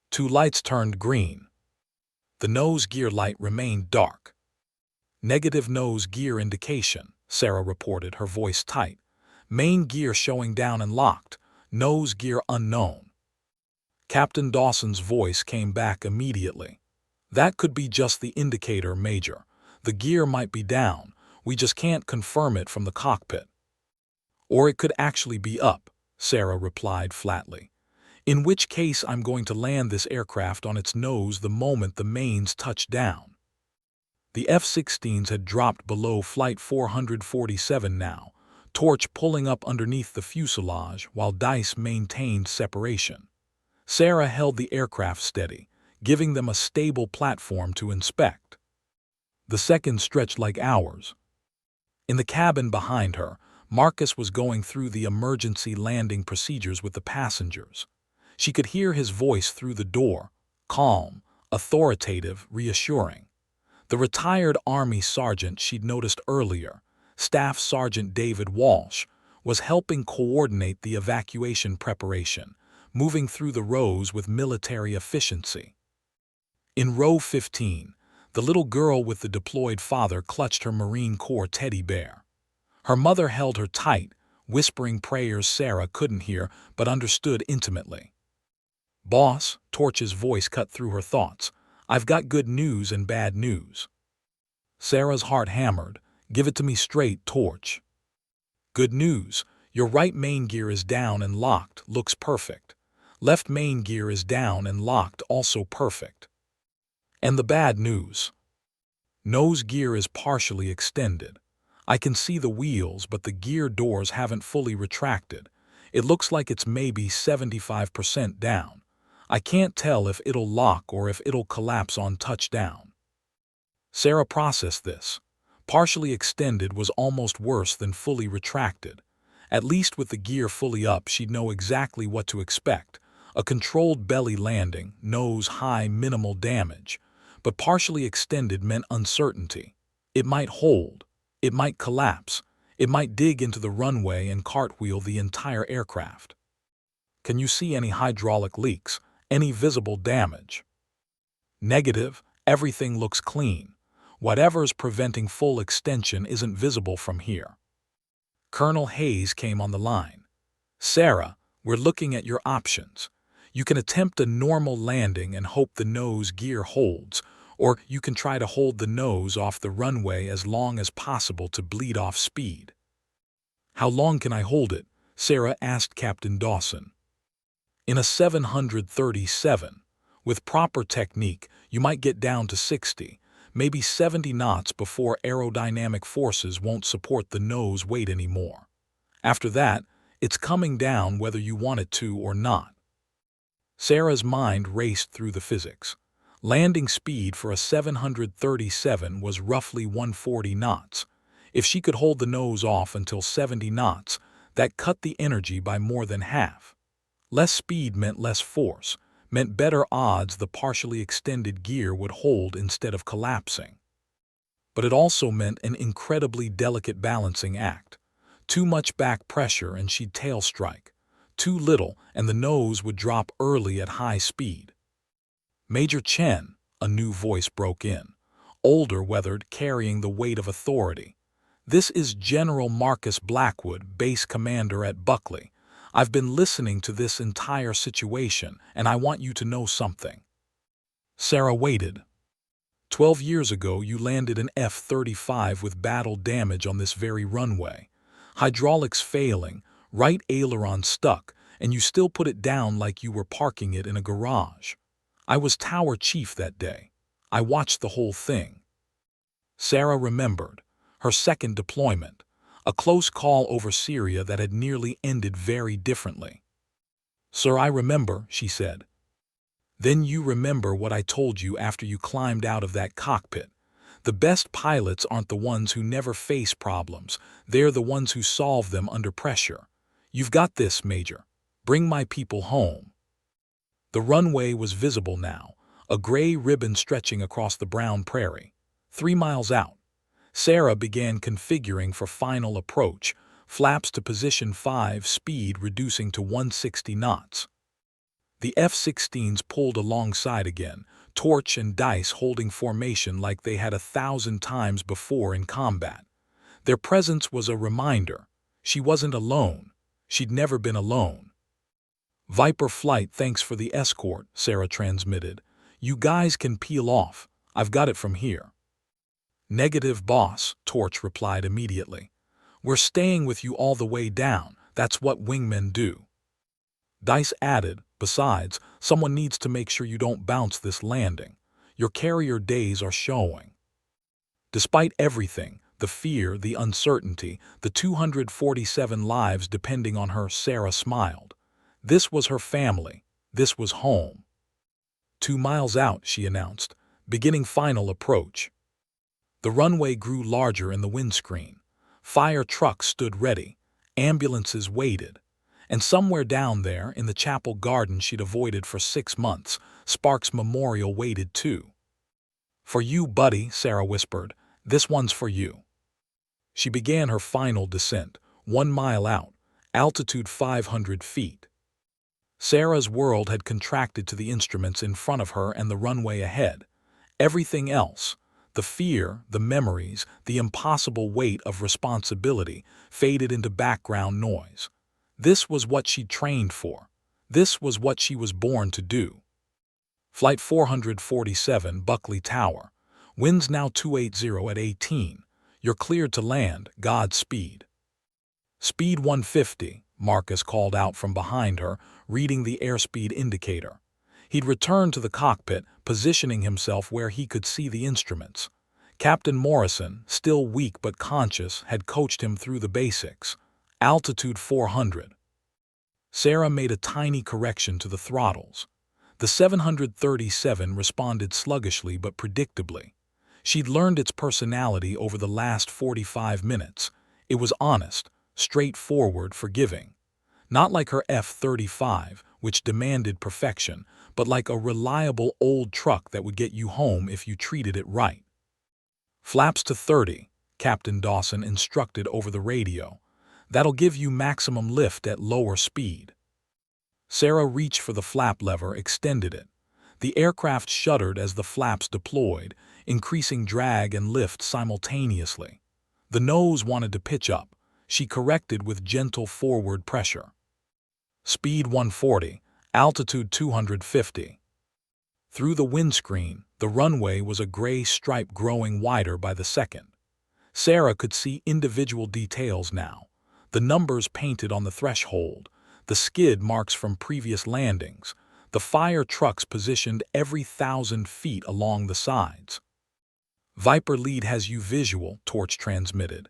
2 lights turned green. The nose gear light remained dark. "Negative nose gear indication," Sarah reported, her voice tight. "Main gear showing down and locked. Nose gear unknown." Captain Dawson's voice came back immediately. That could be just the indicator, Major. The gear might be down. We just can't confirm it from the cockpit. Or it could actually be up, Sarah replied flatly. In which case I'm going to land this aircraft on its nose the moment the mains touch down. The F-16s had dropped below Flight 447 now, Torch pulling up underneath the fuselage while Dice maintained separation. Sarah held the aircraft steady, giving them a stable platform to inspect. The seconds stretched like hours. In the cabin behind her, Marcus was going through the emergency landing procedures with the passengers. She could hear his voice through the door, calm, authoritative, reassuring. The retired Army sergeant she'd noticed earlier, Staff Sergeant David Walsh, was helping coordinate the evacuation preparation, moving through the rows with military efficiency. In row 15, the little girl with the deployed father clutched her Marine Corps teddy bear. Her mother held her tight, whispering prayers Sarah couldn't hear but understood intimately. "Boss," Torch's voice cut through her thoughts, "I've got good news and bad news." Sarah's heart hammered. "Give it to me straight, Torch." "Good news. Your right main gear is down and locked, looks perfect. Left main gear is down and locked, also perfect. And the bad news. Nose gear is partially extended. I can see the wheels, but the gear doors haven't fully retracted. It looks like it's maybe 75% down. I can't tell if it'll lock or if it'll collapse on touchdown." Sarah processed this. Partially extended was almost worse than fully retracted. At least with the gear fully up, she'd know exactly what to expect. A controlled belly landing, nose high, minimal damage. But partially extended meant uncertainty. It might hold. It might collapse. It might dig into the runway and cartwheel the entire aircraft. "Can you see any hydraulic leaks? Any visible damage?" "Negative. Everything looks clean. Whatever's preventing full extension isn't visible from here." Colonel Hayes came on the line. "Sarah, we're looking at your options. You can attempt a normal landing and hope the nose gear holds, or you can try to hold the nose off the runway as long as possible to bleed off speed." "How long can I hold it?" Sarah asked Captain Dawson. "In a 737, with proper technique, you might get down to 60, maybe 70 knots before aerodynamic forces won't support the nose weight anymore. After that, it's coming down whether you want it to or not." Sarah's mind raced through the physics. Landing speed for a 737 was roughly 140 knots. If she could hold the nose off until 70 knots, that cut the energy by more than half. Less speed meant less force, meant better odds the partially extended gear would hold instead of collapsing. But it also meant an incredibly delicate balancing act. Too much back pressure and she'd tail strike. Too little and the nose would drop early at high speed. "Major Chen," a new voice broke in, older, weathered, carrying the weight of authority. "This is General Marcus Blackwood, base commander at Buckley. I've been listening to this entire situation, and I want you to know something." Sarah waited. 12 years ago, you landed an F-35 with battle damage on this very runway. Hydraulics failing, right aileron stuck, and you still put it down like you were parking it in a garage. I was tower chief that day. I watched the whole thing. Sarah remembered. Her second deployment. A close call over Syria that had nearly ended very differently. "Sir, I remember," she said. "Then you remember what I told you after you climbed out of that cockpit. The best pilots aren't the ones who never face problems. They're the ones who solve them under pressure. You've got this, Major. Bring my people home." The runway was visible now, a gray ribbon stretching across the brown prairie. 3 miles out. Sarah began configuring for final approach, flaps to position 5, speed reducing to 160 knots. The F-16s pulled alongside again, Torch and Dice holding formation like they had 1,000 times before in combat. Their presence was a reminder. She wasn't alone. She'd never been alone. Viper Flight, thanks for the escort, Sarah transmitted. You guys can peel off. I've got it from here. Negative, boss, Torch replied immediately. We're staying with you all the way down. That's what wingmen do. Dice added, besides, someone needs to make sure you don't bounce this landing. Your carrier days are showing. Despite everything, the fear, the uncertainty, the 247 lives depending on her, Sarah smiled. This was her family. This was home. 2 miles out, she announced, beginning final approach. The runway grew larger in the windscreen. Fire trucks stood ready. Ambulances waited. And somewhere down there, in the chapel garden she'd avoided for 6 months, Sparks Memorial waited too. For you, buddy, Sarah whispered. This one's for you. She began her final descent, 1 mile out, altitude 500 feet. Sarah's world had contracted to the instruments in front of her and the runway ahead. Everything else, the fear, the memories, the impossible weight of responsibility, faded into background noise. This was what she'd trained for. This was what she was born to do. Flight 447, Buckley Tower. Winds now 280 at 18. You're cleared to land. Godspeed. Speed 150, Marcus called out from behind her, reading the airspeed indicator. He'd returned to the cockpit, positioning himself where he could see the instruments. Captain Morrison, still weak but conscious, had coached him through the basics. Altitude 400. Sarah made a tiny correction to the throttles. The 737 responded sluggishly but predictably. She'd learned its personality over the last 45 minutes. It was honest, straightforward, forgiving. Not like her F-35, which demanded perfection, but like a reliable old truck that would get you home if you treated it right. Flaps to 30, Captain Dawson instructed over the radio. That'll give you maximum lift at lower speed. Sarah reached for the flap lever, extended it. The aircraft shuddered as the flaps deployed, increasing drag and lift simultaneously. The nose wanted to pitch up. She corrected with gentle forward pressure. Speed 140, altitude 250. Through the windscreen, the runway was a gray stripe growing wider by the second. Sarah could see individual details now. The numbers painted on the threshold, the skid marks from previous landings, the fire trucks positioned every 1,000 feet along the sides. Viper lead has you visual, Torch transmitted.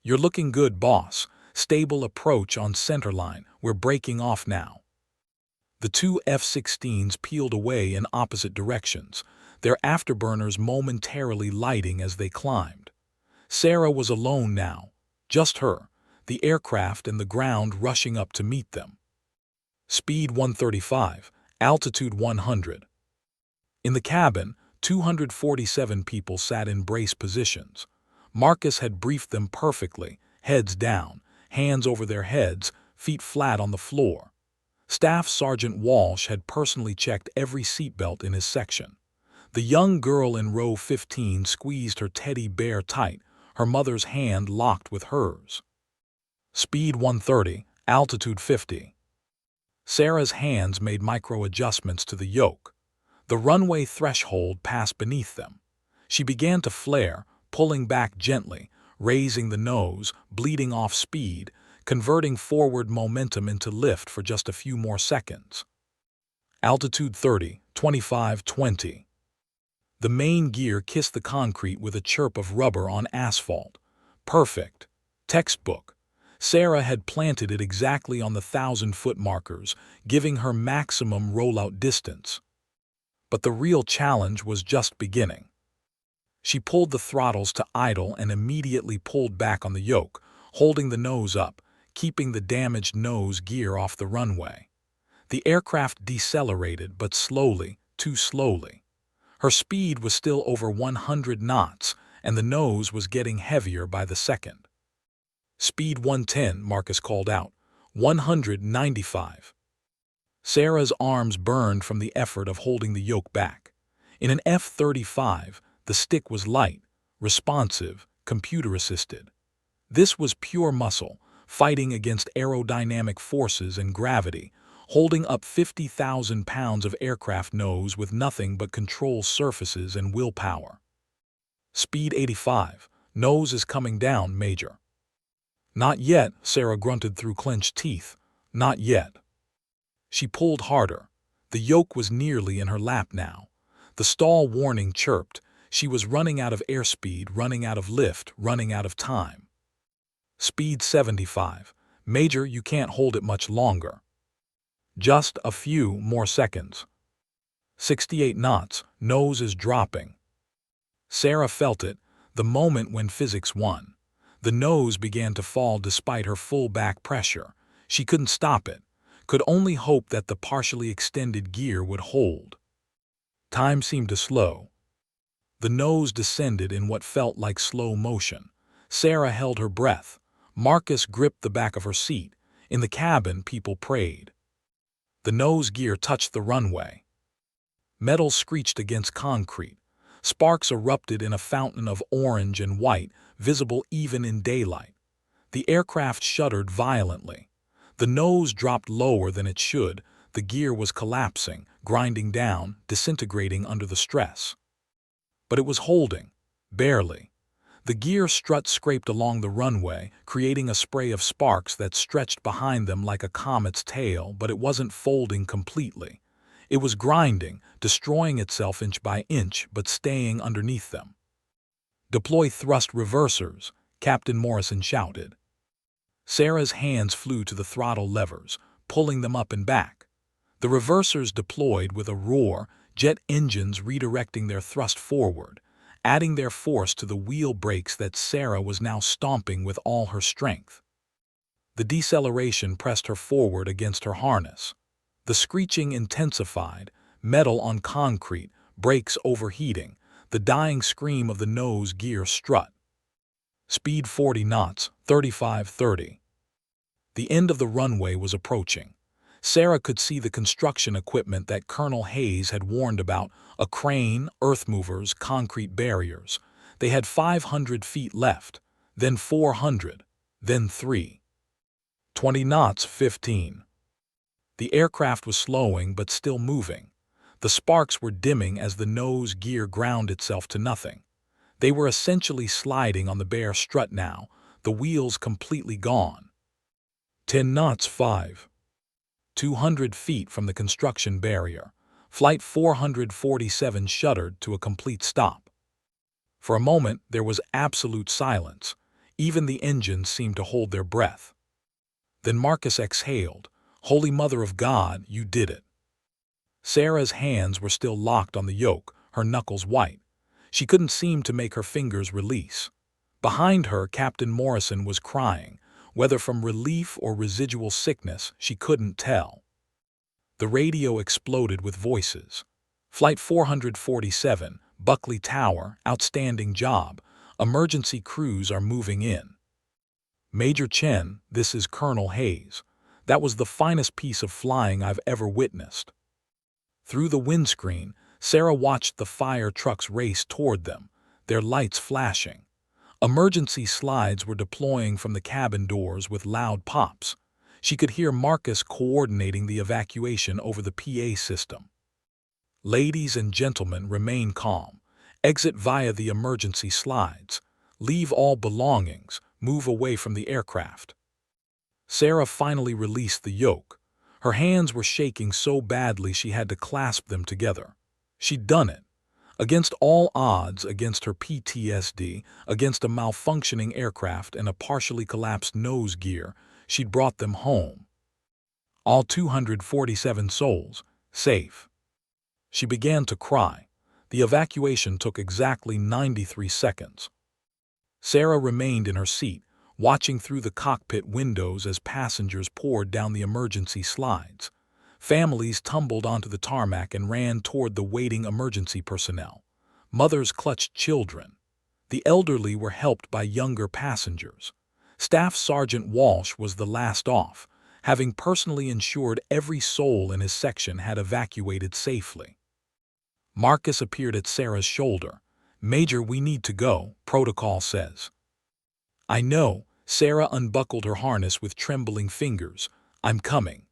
You're looking good, boss. Stable approach on centerline. We're breaking off now. The 2 F-16s peeled away in opposite directions, their afterburners momentarily lighting as they climbed. Sarah was alone now, just her, the aircraft and the ground rushing up to meet them. Speed 135, altitude 100. In the cabin, 247 people sat in brace positions. Marcus had briefed them perfectly, heads down, hands over their heads, feet flat on the floor. Staff Sergeant Walsh had personally checked every seatbelt in his section. The young girl in row 15 squeezed her teddy bear tight, her mother's hand locked with hers. Speed 130, altitude 50. Sarah's hands made micro-adjustments to the yoke. The runway threshold passed beneath them. She began to flare, pulling back gently, raising the nose, bleeding off speed, converting forward momentum into lift for just a few more seconds. Altitude 30, 25, 20. The main gear kissed the concrete with a chirp of rubber on asphalt. Perfect. Textbook. Sarah had planted it exactly on the 1,000-foot markers, giving her maximum rollout distance. But the real challenge was just beginning. She pulled the throttles to idle and immediately pulled back on the yoke, holding the nose up, keeping the damaged nose gear off the runway. The aircraft decelerated, but slowly, too slowly. Her speed was still over 100 knots, and the nose was getting heavier by the second. Speed 110, Marcus called out. 195. Sarah's arms burned from the effort of holding the yoke back. In an F-35, the stick was light, responsive, computer-assisted. This was pure muscle, fighting against aerodynamic forces and gravity, holding up 50,000 pounds of aircraft nose with nothing but control surfaces and willpower. Speed 85. Nose is coming down, Major. Not yet, Sarah grunted through clenched teeth. Not yet. She pulled harder. The yoke was nearly in her lap now. The stall warning chirped. She was running out of airspeed, running out of lift, running out of time. Speed 75. Major, you can't hold it much longer. Just a few more seconds. 68 knots. Nose is dropping. Sarah felt it, the moment when physics won. The nose began to fall despite her full back pressure. She couldn't stop it, could only hope that the partially extended gear would hold. Time seemed to slow. The nose descended in what felt like slow motion. Sarah held her breath. Marcus gripped the back of her seat. In the cabin, people prayed. The nose gear touched the runway. Metal screeched against concrete. Sparks erupted in a fountain of orange and white, visible even in daylight. The aircraft shuddered violently. The nose dropped lower than it should. The gear was collapsing, grinding down, disintegrating under the stress. But it was holding, barely. The gear strut scraped along the runway, creating a spray of sparks that stretched behind them like a comet's tail, but it wasn't folding completely. It was grinding, destroying itself inch by inch, but staying underneath them. "Deploy thrust reversers," Captain Morrison shouted. Sarah's hands flew to the throttle levers, pulling them up and back. The reversers deployed with a roar, jet engines redirecting their thrust forward, adding their force to the wheel brakes that Sarah was now stomping with all her strength. The deceleration pressed her forward against her harness. The screeching intensified, metal on concrete, brakes overheating, the dying scream of the nose gear strut. Speed 40 knots, 35-30. The end of the runway was approaching. Sarah could see the construction equipment that Colonel Hayes had warned about, a crane, earth movers, concrete barriers. They had 500 feet left, then 400, then 3. 20 knots, 15. The aircraft was slowing but still moving. The sparks were dimming as the nose gear ground itself to nothing. They were essentially sliding on the bare strut now, the wheels completely gone. 10 knots, 5. 200 feet from the construction barrier, Flight 447 shuddered to a complete stop. For a moment, there was absolute silence. Even the engines seemed to hold their breath. Then Marcus exhaled. "Holy Mother of God, you did it." Sarah's hands were still locked on the yoke, her knuckles white. She couldn't seem to make her fingers release. Behind her, Captain Morrison was crying. Whether from relief or residual sickness, she couldn't tell. The radio exploded with voices. "Flight 447, Buckley Tower, outstanding job. Emergency crews are moving in. Major Chen, this is Colonel Hayes. That was the finest piece of flying I've ever witnessed." Through the windscreen, Sarah watched the fire trucks race toward them, their lights flashing. Emergency slides were deploying from the cabin doors with loud pops. She could hear Marcus coordinating the evacuation over the PA system. "Ladies and gentlemen, remain calm. Exit via the emergency slides. Leave all belongings. Move away from the aircraft." Sarah finally released the yoke. Her hands were shaking so badly she had to clasp them together. She'd done it. Against all odds, against her PTSD, against a malfunctioning aircraft and a partially collapsed nose gear, she'd brought them home. All 247 souls, safe. She began to cry. The evacuation took exactly 93 seconds. Sarah remained in her seat, watching through the cockpit windows as passengers poured down the emergency slides. Families tumbled onto the tarmac and ran toward the waiting emergency personnel. Mothers clutched children. The elderly were helped by younger passengers. Staff Sergeant Walsh was the last off, having personally ensured every soul in his section had evacuated safely. Marcus appeared at Sarah's shoulder. "Major, we need to go, protocol says." "I know." Sarah unbuckled her harness with trembling fingers. "I'm coming."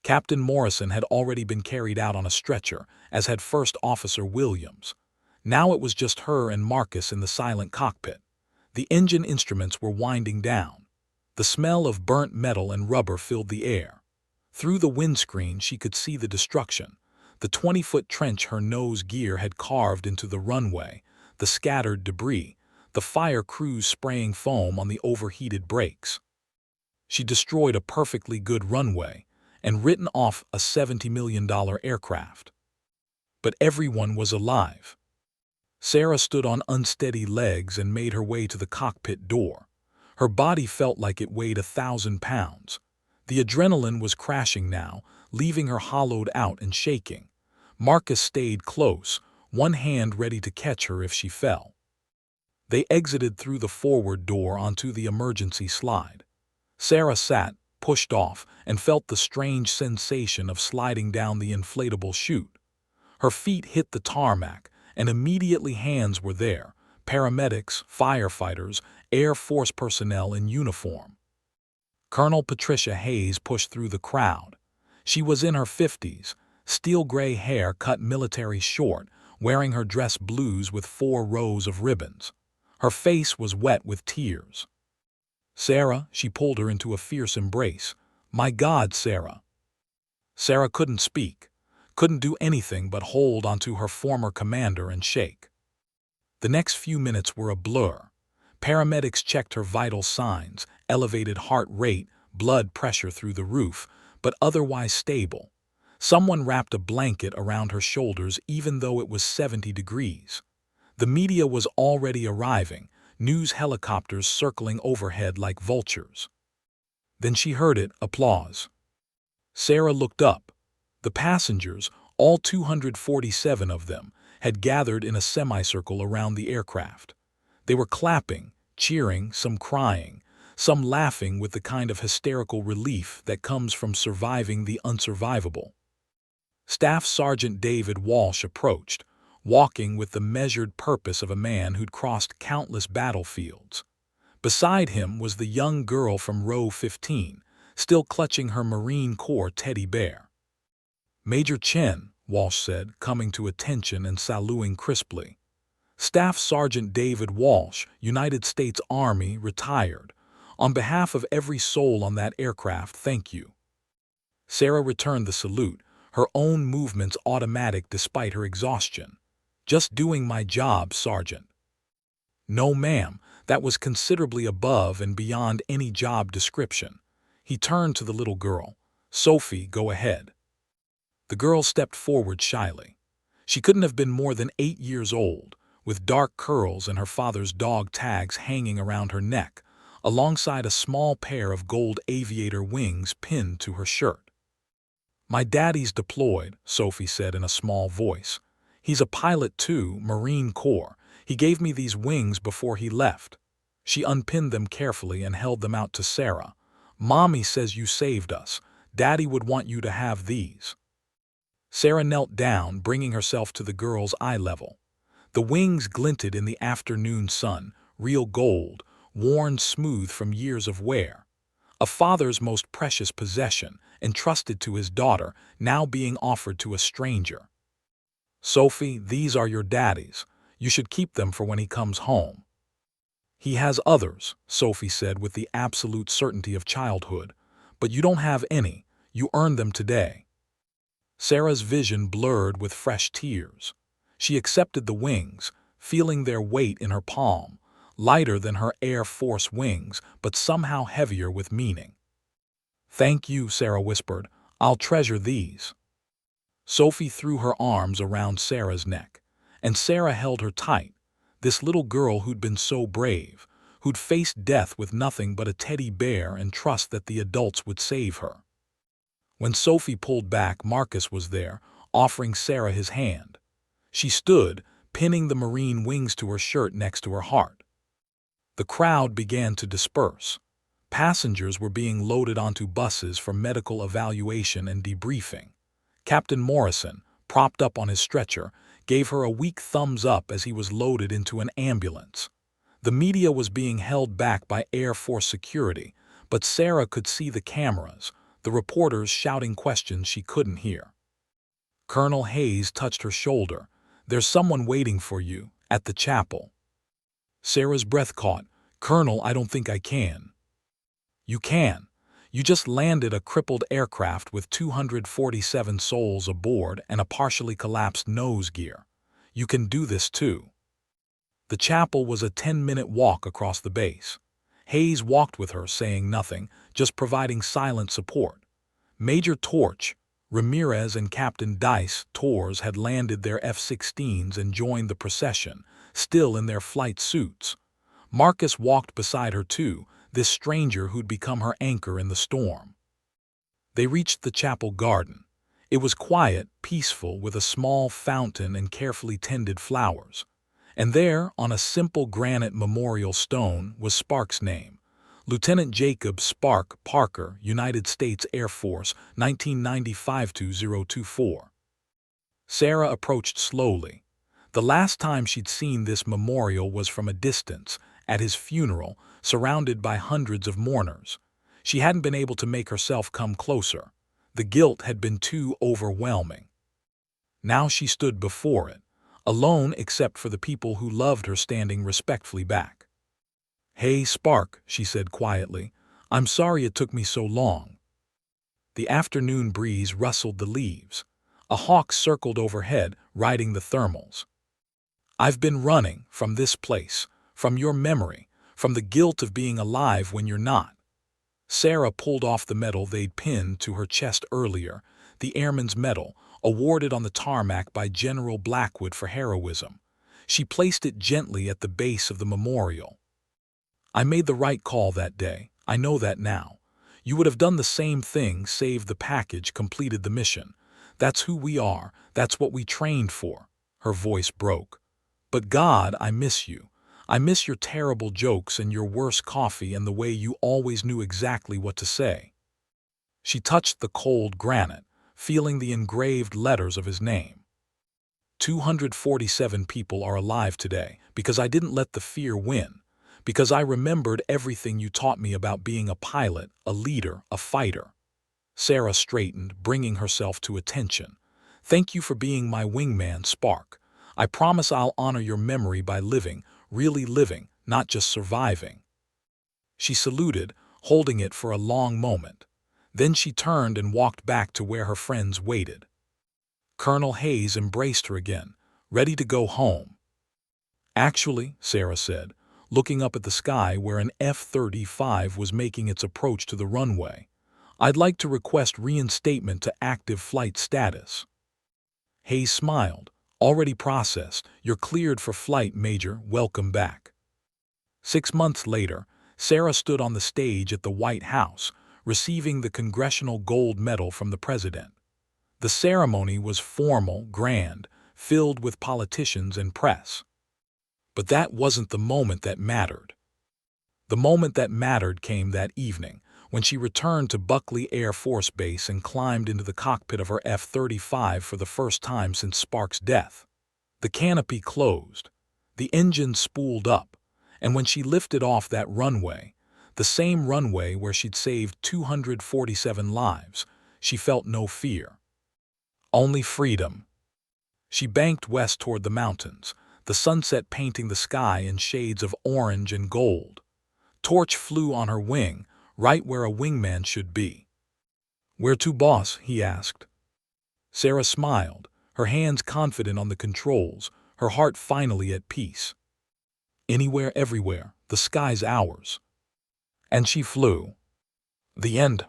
Captain Morrison had already been carried out on a stretcher, as had First Officer Williams. Now it was just her and Marcus in the silent cockpit. The engine instruments were winding down. The smell of burnt metal and rubber filled the air. Through the windscreen she could see the destruction. The 20-foot trench her nose gear had carved into the runway, the scattered debris, the fire crews spraying foam on the overheated brakes. She destroyed a perfectly good runway and written off a $70 million aircraft. But everyone was alive. Sarah stood on unsteady legs and made her way to the cockpit door. Her body felt like it weighed 1,000 pounds. The adrenaline was crashing now, leaving her hollowed out and shaking. Marcus stayed close, one hand ready to catch her if she fell. They exited through the forward door onto the emergency slide. Sarah sat, pushed off, and felt the strange sensation of sliding down the inflatable chute. Her feet hit the tarmac, and immediately hands were there, paramedics, firefighters, Air Force personnel in uniform. Colonel Patricia Hayes pushed through the crowd. She was in her 50s, steel-gray hair cut military short, wearing her dress blues with 4 rows of ribbons. Her face was wet with tears. "Sarah," she pulled her into a fierce embrace. "My God, Sarah." Sarah couldn't speak, couldn't do anything but hold onto her former commander and shake. The next few minutes were a blur. Paramedics checked her vital signs, elevated heart rate, blood pressure through the roof, but otherwise stable. Someone wrapped a blanket around her shoulders even though it was 70 degrees. The media was already arriving, news helicopters circling overhead like vultures. Then she heard it, applause. Sarah looked up. The passengers, all 247 of them, had gathered in a semicircle around the aircraft. They were clapping, cheering, some crying, some laughing with the kind of hysterical relief that comes from surviving the unsurvivable. Staff Sergeant David Walsh approached, walking with the measured purpose of a man who'd crossed countless battlefields. Beside him was the young girl from row 15, still clutching her Marine Corps teddy bear. "Major Chen," Walsh said, coming to attention and saluting crisply. "Staff Sergeant David Walsh, United States Army, retired. On behalf of every soul on that aircraft, thank you." Sarah returned the salute, her own movements automatic despite her exhaustion. "Just doing my job, Sergeant." "No, ma'am, that was considerably above and beyond any job description." He turned to the little girl. "Sophie, go ahead." The girl stepped forward shyly. She couldn't have been more than 8 years old, with dark curls and her father's dog tags hanging around her neck, alongside a small pair of gold aviator wings pinned to her shirt. "My daddy's deployed," Sophie said in a small voice. "He's a pilot too, Marine Corps. He gave me these wings before he left." She unpinned them carefully and held them out to Sarah. "Mommy says you saved us. Daddy would want you to have these." Sarah knelt down, bringing herself to the girl's eye level. The wings glinted in the afternoon sun, real gold, worn smooth from years of wear. A father's most precious possession, entrusted to his daughter, now being offered to a stranger. "Sophie, these are your daddy's. You should keep them for when he comes home." "He has others," Sophie said with the absolute certainty of childhood. "But you don't have any. You earned them today." Sarah's vision blurred with fresh tears. She accepted the wings, feeling their weight in her palm, lighter than her Air Force wings, but somehow heavier with meaning. "Thank you," Sarah whispered. "I'll treasure these." Sophie threw her arms around Sarah's neck, and Sarah held her tight. This little girl who'd been so brave, who'd faced death with nothing but a teddy bear and trust that the adults would save her. When Sophie pulled back, Marcus was there, offering Sarah his hand. She stood, pinning the Marine wings to her shirt next to her heart. The crowd began to disperse. Passengers were being loaded onto buses for medical evaluation and debriefing. Captain Morrison, propped up on his stretcher, gave her a weak thumbs up as he was loaded into an ambulance. The media was being held back by Air Force security, but Sarah could see the cameras, the reporters shouting questions she couldn't hear. Colonel Hayes touched her shoulder. "There's someone waiting for you, at the chapel." Sarah's breath caught. "Colonel, I don't think I can." "You can. You just landed a crippled aircraft with 247 souls aboard and a partially collapsed nose gear. You can do this too." The chapel was a 10-minute walk across the base. Hayes walked with her, saying nothing, just providing silent support. Major Torch, Ramirez and Captain Dice Torres had landed their F-16s and joined the procession, still in their flight suits. Marcus walked beside her too, this stranger who'd become her anchor in the storm. They reached the chapel garden. It was quiet, peaceful, with a small fountain and carefully tended flowers. And there, on a simple granite memorial stone, was Sparks' name. Lieutenant Jacob Spark Parker, United States Air Force, 1995-2024. Sarah approached slowly. The last time she'd seen this memorial was from a distance, at his funeral, surrounded by hundreds of mourners. She hadn't been able to make herself come closer. The guilt had been too overwhelming. Now she stood before it, alone except for the people who loved her standing respectfully back. "Hey, Spark," she said quietly. "I'm sorry it took me so long." The afternoon breeze rustled the leaves. A hawk circled overhead, riding the thermals. "I've been running from this place, from your memory, from the guilt of being alive when you're not." Sarah pulled off the medal they'd pinned to her chest earlier, the Airman's Medal, awarded on the tarmac by General Blackwood for heroism. She placed it gently at the base of the memorial. "I made the right call that day. I know that now. You would have done the same thing, saved the package, completed the mission. That's who we are. That's what we trained for." Her voice broke. "But God, I miss you. I miss your terrible jokes and your worse coffee and the way you always knew exactly what to say." She touched the cold granite, feeling the engraved letters of his name. 247 people are alive today because I didn't let the fear win, because I remembered everything you taught me about being a pilot, a leader, a fighter. Sarah straightened, bringing herself to attention. "Thank you for being my wingman, Spark. I promise I'll honor your memory by living, really living, not just surviving." She saluted, holding it for a long moment. Then she turned and walked back to where her friends waited. Colonel Hayes embraced her again, ready to go home. "Actually," Sarah said, looking up at the sky where an F-35 was making its approach to the runway, "I'd like to request reinstatement to active flight status." Hayes smiled. "Already processed. You're cleared for flight, Major. Welcome back." 6 months later, Sarah stood on the stage at the White House, receiving the Congressional Gold Medal from the President. The ceremony was formal, grand, filled with politicians and press. But that wasn't the moment that mattered. The moment that mattered came that evening, when she returned to Buckley Air Force Base and climbed into the cockpit of her F-35 for the first time since Sparks' death. The canopy closed, the engine spooled up, and when she lifted off that runway, the same runway where she'd saved 247 lives, she felt no fear. Only freedom. She banked west toward the mountains, the sunset painting the sky in shades of orange and gold. Torch flew on her wing, right where a wingman should be. "Where to, boss?" he asked. Sarah smiled, her hands confident on the controls, her heart finally at peace. "Anywhere, everywhere. The sky's ours." And she flew. The end.